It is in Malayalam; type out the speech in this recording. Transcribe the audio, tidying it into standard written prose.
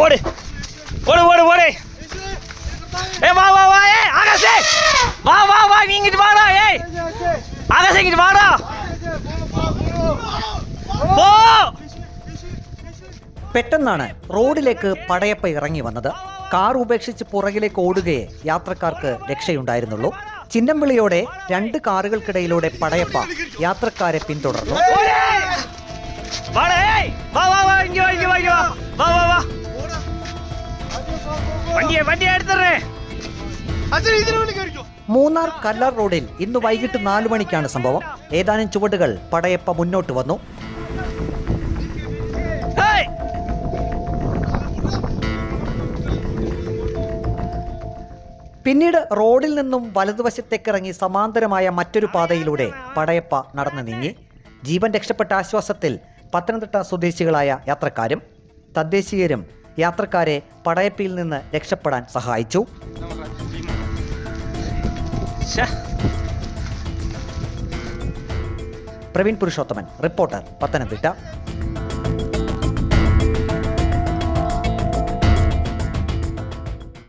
ഓടി ഓടി ഓടി ഓടി വാ വാ വാ ആകാശേ വാ വാ വാ നീ ഇങ്ങോട്ട് വാടാ ആകാശേ ഇങ്ങോട്ട് വാടാ പോ. പെട്ടെന്നാണ് റോഡിലേക്ക് പടയപ്പ ഇറങ്ങി വന്നത്. കാർ ഉപേക്ഷിച്ച് പുറകിലേക്ക് ഓടുകയെ യാത്രക്കാർക്ക് രക്ഷയുണ്ടായിരുന്നുള്ളൂ. ചിന്നംവിളിയോടെ 2 കാറുകൾക്കിടയിലൂടെ പടയപ്പ യാത്രക്കാരെ പിന്തുടർന്നു. മൂന്നാർ കല്ലാർ റോഡിൽ ഇന്ന് വൈകിട്ട് 4 മണിക്കാണ് സംഭവം. ഏതാനും ചുവടുകൾ പടയപ്പ മുന്നോട്ട് വന്നു. പിന്നീട് റോഡിൽ നിന്നും വലതുവശത്തേക്കിറങ്ങി സമാന്തരമായ മറ്റൊരു പാതയിലൂടെ പടയപ്പ നടന്നു നീങ്ങി. ജീവൻ രക്ഷപ്പെട്ട ആശ്വാസത്തിൽ പത്തനംതിട്ട സ്വദേശികളായ യാത്രക്കാരും തദ്ദേശീയരും യാത്രക്കാരെ പടയപ്പയിൽ നിന്ന് രക്ഷപ്പെടാൻ സഹായിച്ചു. പ്രവീൺ പുരുഷോത്തമൻ, റിപ്പോർട്ടർ, പത്തനംതിട്ട.